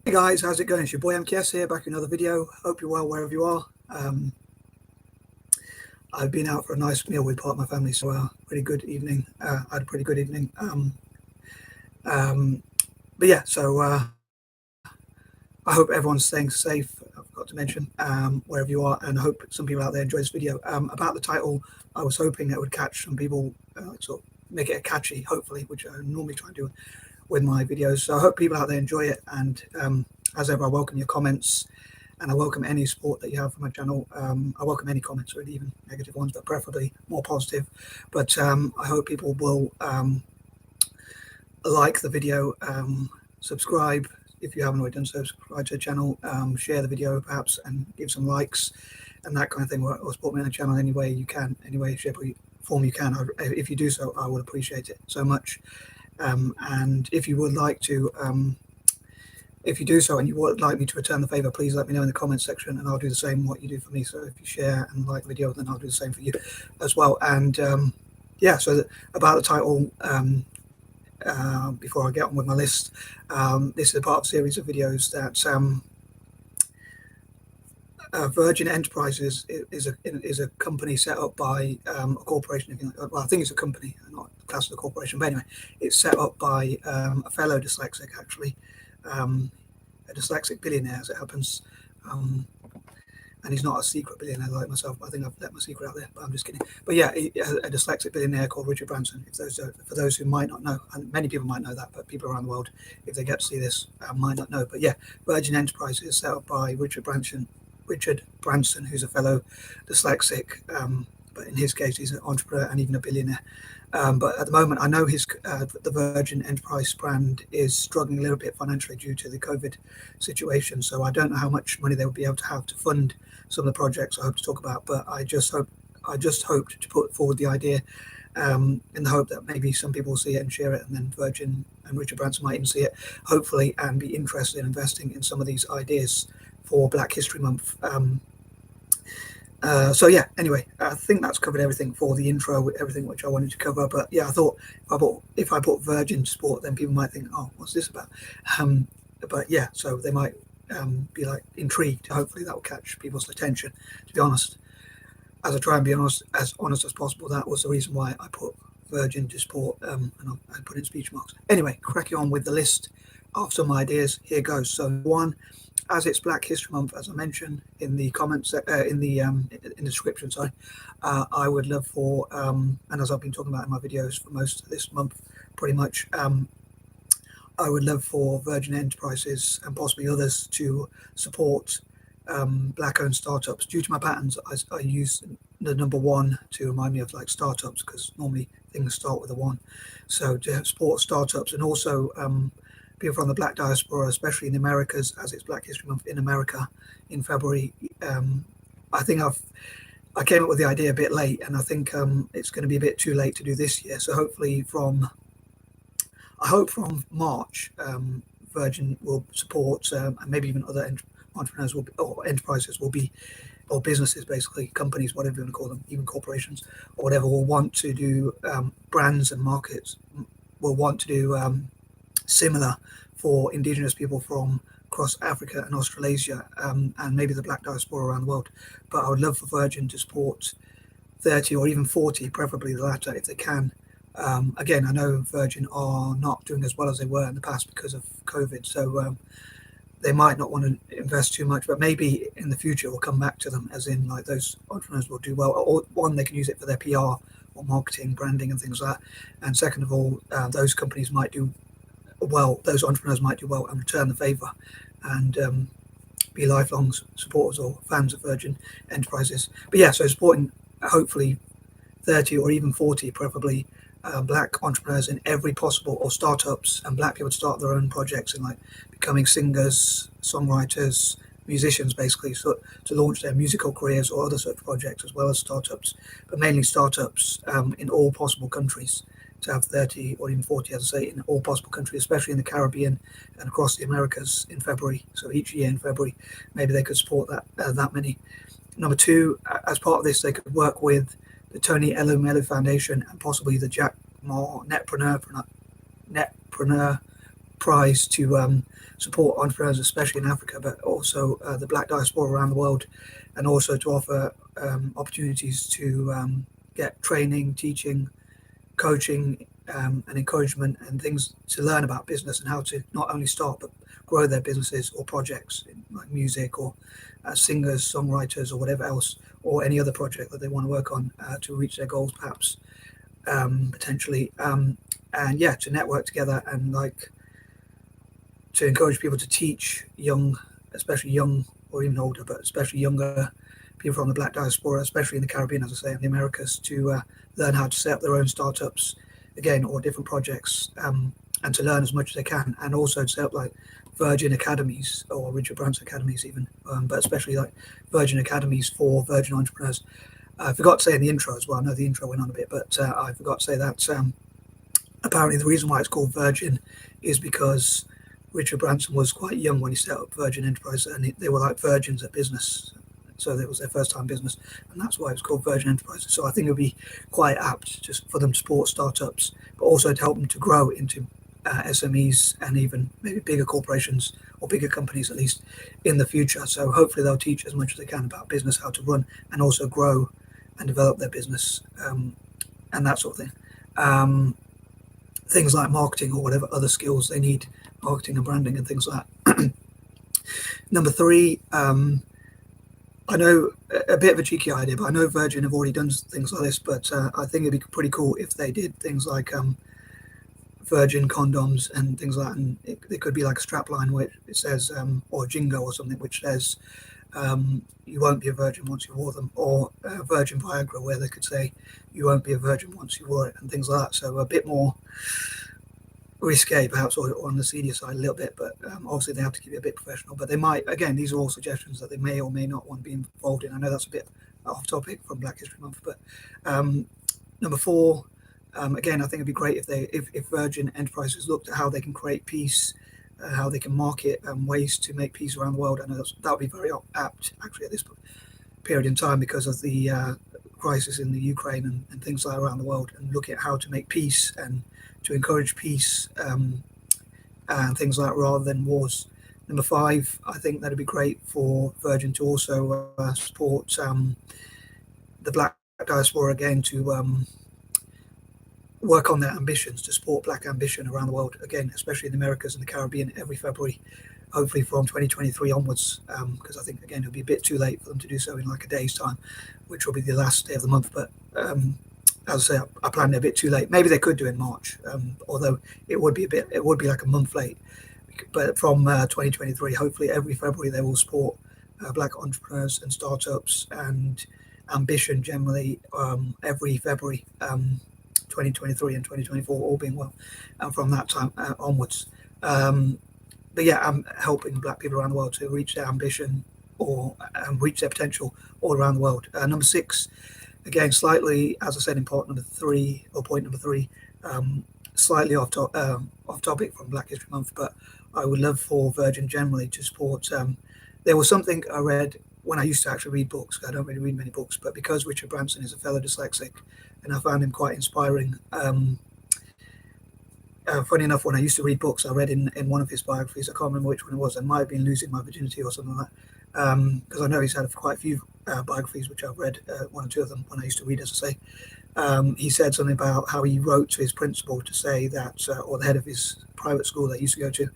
Hey guys, how's it going? It's your boy M.K.S here, back in another video. Hope you're well wherever you are. I've been out for a nice meal with part of my family, so pretty good evening. I had a pretty good evening. But yeah, so I hope everyone's staying safe. I forgot to mention wherever you are, and I hope some people out there enjoy this video. About the title, I was hoping it would catch some people, sort of make it catchy, hopefully, which I normally try and do with my videos. So I hope people out there enjoy it, and as ever, I welcome your comments, and I welcome any support that you have for my channel. I welcome any comments, really, even negative ones, but preferably more positive. But I hope people will like the video, subscribe if you haven't already done so, subscribe to the channel, share the video perhaps, and give some likes and that kind of thing, or support me on the channel any way you can, any way, shape, or form you can. If you do so, I would appreciate it so much. And if you would like to, if you do so and you would like me to return the favor, please let me know in the comments section, and I'll do the same what you do for me. So if you share and like the video, then I'll do the same for you as well. And yeah, so about the title, before I get on with my list, this is a part of a series of videos that Virgin Enterprises is a company set up by a corporation. Well, I think it's a company, not class of a corporation, but anyway, it's set up by a fellow dyslexic, actually, a dyslexic billionaire, as it happens. And he's not a secret billionaire like myself. I think I've let my secret out there, but I'm just kidding. But yeah, a dyslexic billionaire called Richard Branson. For those who might not know, and many people might know that, but people around the world, if they get to see this, might not know. But yeah, Virgin Enterprises is set up by Richard Branson, who's a fellow dyslexic, but in his case, he's an entrepreneur and even a billionaire. But at the moment, I know the Virgin Enterprise brand is struggling a little bit financially due to the COVID situation. So I don't know how much money they will be able to have to fund some of the projects I hope to talk about. But I just hoped to put forward the idea in the hope that maybe some people will see it and share it, and then Virgin and Richard Branson might even see it, hopefully, and be interested in investing in some of these ideas for Black History Month. So yeah, anyway, I think that's covered everything for the intro, everything which I wanted to cover. But yeah, I thought if I put Virgin Sport, then people might think, oh, what's this about? But yeah, so they might be like intrigued. Hopefully that will catch people's attention. To be honest, as I try and be as honest as possible, that was the reason why I put Virgin to Sport, and I put in speech marks. Anyway, cracking on with the list of some ideas. Here goes. So one, as it's Black History Month, as I mentioned in the comments, in the description, sorry, I would love for, and as I've been talking about in my videos for most of this month, pretty much, I would love for Virgin Enterprises and possibly others to support Black-owned startups. Due to my patterns, I use the number 1 to remind me of like startups, because normally things start with a 1. So to support startups, and also people from the Black diaspora, especially in the Americas, as it's Black History Month in America in February. I think I came up with the idea a bit late, and I think it's going to be a bit too late to do this year. So hopefully I hope from March, Virgin will support, and maybe even other entrepreneurs or enterprises will be, or businesses, basically companies, whatever you want to call them, even corporations or whatever, will want to do brands and markets, will want to do similar for indigenous people from across Africa and Australasia, and maybe the Black diaspora around the world. But I would love for Virgin to support 30 or even 40, preferably the latter, if they can. Again, I know Virgin are not doing as well as they were in the past because of COVID, so they might not want to invest too much, but maybe in the future we'll come back to them, as in like those entrepreneurs will do well. Or one, they can use it for their PR or marketing, branding and things like that. And second of all, those companies might do well, those entrepreneurs might do well and return the favor and be lifelong supporters or fans of Virgin Enterprises. But yeah, so supporting hopefully 30 or even 40, preferably Black entrepreneurs in every possible, or startups, and Black people to start their own projects in like becoming singers, songwriters, musicians, basically, so to launch their musical careers or other such projects, as well as startups, but mainly startups in all possible countries, to have 30 or even 40, as I say, in all possible countries, especially in the Caribbean and across the Americas in February. So each year in February, maybe they could support that many. Number 2, as part of this, they could work with the Tony Elumelu Foundation and possibly the Jack Ma Netpreneur prize to support entrepreneurs, especially in Africa, but also the Black diaspora around the world, and also to offer opportunities to get training, teaching, coaching, and encouragement and things to learn about business and how to not only start but grow their businesses or projects like music or singers, songwriters, or whatever else, or any other project that they want to work on to reach their goals, perhaps potentially, and yeah, to network together and like to encourage people to teach young, especially young or even older, but especially younger people from the Black diaspora, especially in the Caribbean, as I say, in the Americas, to learn how to set up their own startups, again, or different projects, and to learn as much as they can, and also to set up like Virgin Academies or Richard Branson Academies even, but especially like Virgin Academies for Virgin entrepreneurs. I forgot to say in the intro as well, I know the intro went on a bit, but I forgot to say that apparently the reason why it's called Virgin is because Richard Branson was quite young when he set up Virgin Enterprise, and they were like virgins at business. So it was their first time business, and that's why it was called Virgin Enterprises. So I think it would be quite apt just for them to support startups, but also to help them to grow into SMEs and even maybe bigger corporations or bigger companies at least in the future. So hopefully they'll teach as much as they can about business, how to run and also grow and develop their business, and that sort of thing. Things like marketing or whatever other skills they need, marketing and branding and things like that. Number 3, I know a bit of a cheeky idea, but I know Virgin have already done things like this, but I think it'd be pretty cool if they did things like Virgin condoms and things like that, and it could be like a strap line where it says, or a jingo or something, which says, you won't be a virgin once you wore them, or Virgin Viagra, where they could say, you won't be a virgin once you wore it, and things like that. So a bit more risque perhaps, or on the senior side a little bit, but obviously they have to keep it a bit professional. But they might, again, these are all suggestions that they may or may not want to be involved in. I know that's a bit off topic from Black History Month, but number 4, again, I think it'd be great if Virgin Enterprises looked at how they can create peace, how they can market ways to make peace around the world. I know that would be very apt actually at this period in time because of the crisis in the Ukraine and things like around the world, and looking at how to make peace and to encourage peace and things like that rather than wars. Number 5, I think that'd be great for Virgin to also support the Black diaspora again, to work on their ambitions, to support Black ambition around the world, again, especially in the Americas and the Caribbean every February, hopefully from 2023 onwards, because I think, again, it'll be a bit too late for them to do so in like a day's time, which will be the last day of the month. But as I say, I planned it a bit too late. Maybe they could do in March, although it would be like a month late. But from 2023, hopefully every February they will support Black entrepreneurs and startups and ambition generally every February, 2023 and 2024, all being well, and from that time onwards. But yeah, I'm helping Black people around the world to reach their ambition or reach their potential all around the world. Number 6, again, slightly, as I said in point number 3, slightly off topic from Black History Month, but I would love for Virgin generally to support. There was something I read when I used to actually read books. I don't really read many books, but because Richard Branson is a fellow dyslexic, and I found him quite inspiring. Funny enough, when I used to read books, I read in one of his biographies, I can't remember which one it was, I might have been Losing My Virginity or something like that, because I know he's had quite a few biographies, which I've read, 1 or 2 of them when I used to read, as I say. He said something about how he wrote to his principal to say that, or the head of his private school that he used to go to,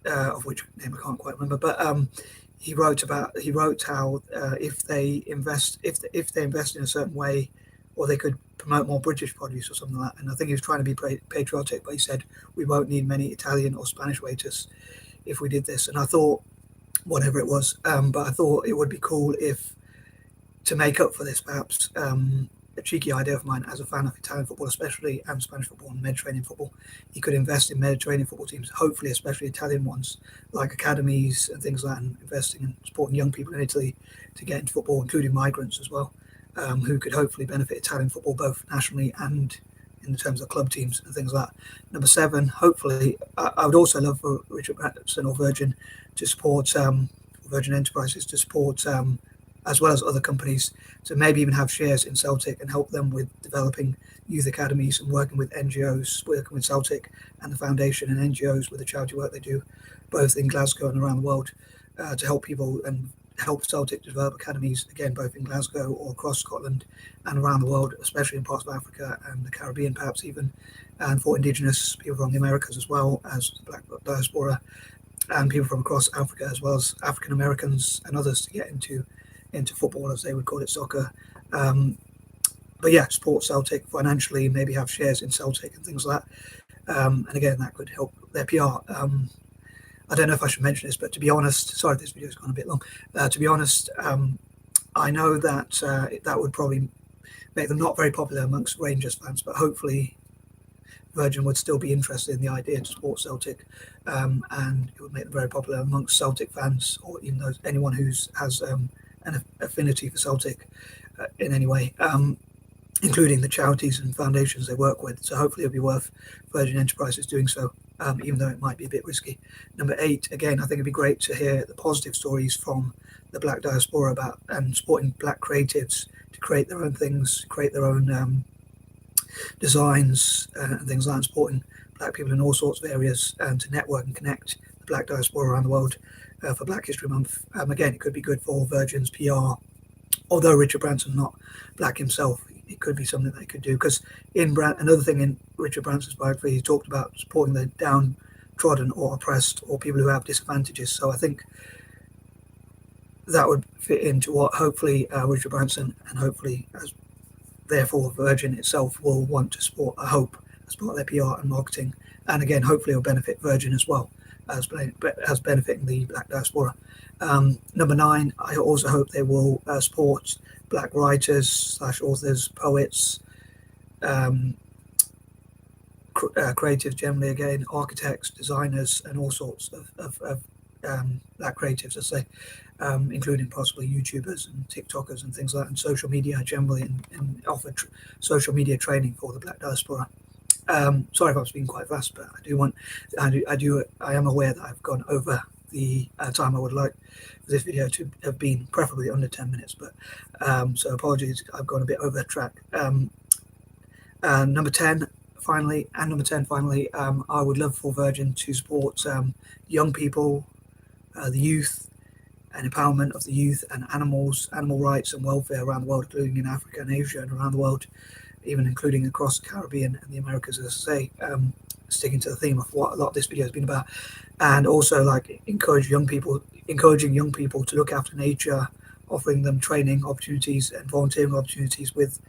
of which name I can't quite remember, but he wrote how if they invest in a certain way, or they could promote more British produce or something like that. And I think he was trying to be patriotic, but he said we won't need many Italian or Spanish waiters if we did this. And I thought, whatever it was, but I thought it would be cool if, to make up for this, perhaps a cheeky idea of mine as a fan of Italian football, especially, and Spanish football and Mediterranean football, he could invest in Mediterranean football teams, hopefully especially Italian ones, like academies and things like that, and investing and supporting young people in Italy to get into football, including migrants as well, who could hopefully benefit Italian football both nationally and in terms of club teams and things like that. Number 7, hopefully, I would also love for Richard Branson or Virgin to support, Virgin Enterprises to support as well as other companies, to maybe even have shares in Celtic and help them with developing youth academies and working with NGOs, working with Celtic and the foundation and NGOs with the charity work they do, both in Glasgow and around the world, to help people and help Celtic develop academies, again, both in Glasgow or across Scotland and around the world, especially in parts of Africa and the Caribbean, perhaps even, and for Indigenous people from the Americas as well as the Black Diaspora, and people from across Africa as well as African Americans and others to get into football, as they would call it, soccer. But yeah, support Celtic financially, maybe have shares in Celtic and things like that. And again, that could help their PR. I don't know if I should mention this, but to be honest, sorry if this video's gone a bit long. To be honest, I know that that would probably make them not very popular amongst Rangers fans, but hopefully Virgin would still be interested in the idea to support Celtic, and it would make them very popular amongst Celtic fans, or even those anyone who has an affinity for Celtic in any way, including the charities and foundations they work with. So hopefully it'll be worth Virgin Enterprises doing so, even though it might be a bit risky. Number 8, again, I think it'd be great to hear the positive stories from the Black Diaspora about and supporting Black creatives to create their own things, create their own designs and things like that, supporting Black people in all sorts of areas, and to network and connect the Black Diaspora around the world for Black History Month. Again, it could be good for Virgin's PR. Although Richard Branson's not Black himself, it could be something they could do, because another thing in Richard Branson's biography, he talked about supporting the downtrodden or oppressed or people who have disadvantages. So I think that would fit into what hopefully Richard Branson and hopefully therefore Virgin itself will want to support, I hope, as part of their PR and marketing. And again, hopefully it'll benefit Virgin as well as benefiting the Black Diaspora. Number 9, I also hope they will support Black writers / authors, poets, creatives generally, again, architects, designers, and all sorts of Black creatives, I say, including possibly YouTubers and TikTokers and things like that, and social media generally, and offer social media training for the Black Diaspora. Sorry if I'm speaking quite fast, but I am aware that I've gone over the time I would like for this video to have been, preferably under 10 minutes, but so apologies, I've gone a bit over the track. Number 10 finally, I would love for Virgin to support young people, the youth, and empowerment of the youth, and animal rights and welfare around the world, including in Africa and Asia and around the world, even including across the Caribbean and the Americas, as I say, sticking to the theme of what a lot of this video has been about. And also, like, encouraging young people to look after nature, offering them training opportunities and volunteering opportunities with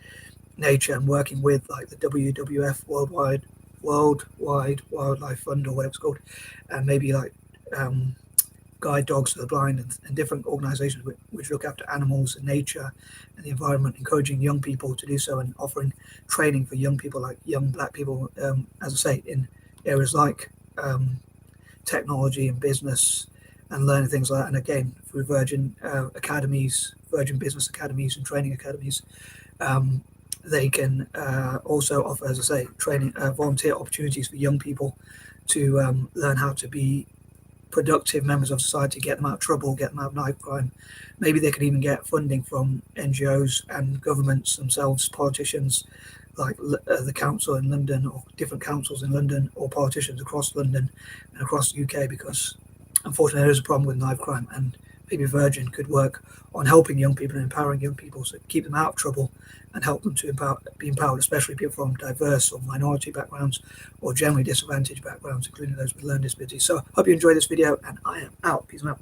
nature, and working with, like, the WWF, Worldwide Wildlife Fund, or whatever it's called, and maybe like guide dogs for the blind, and different organizations which look after animals and nature and the environment, encouraging young people to do so, and offering training for young people, like young Black people, as I say, in areas like technology and business, and learning things like that. And again, through Virgin academies, Virgin business academies and training academies, they can also offer, as I say, training, volunteer opportunities for young people to learn how to be productive members of society, get them out of trouble, get them out of knife crime. Maybe they could even get funding from NGOs and governments themselves, politicians, like the council in London, or different councils in London, or politicians across London and across the UK, because unfortunately there is a problem with knife crime, and maybe Virgin could work on helping young people and empowering young people, so keep them out of trouble and help them to be empowered, especially people from diverse or minority backgrounds, or generally disadvantaged backgrounds, including those with learning disabilities. So I hope you enjoyed this video, and I am out. Peace and out.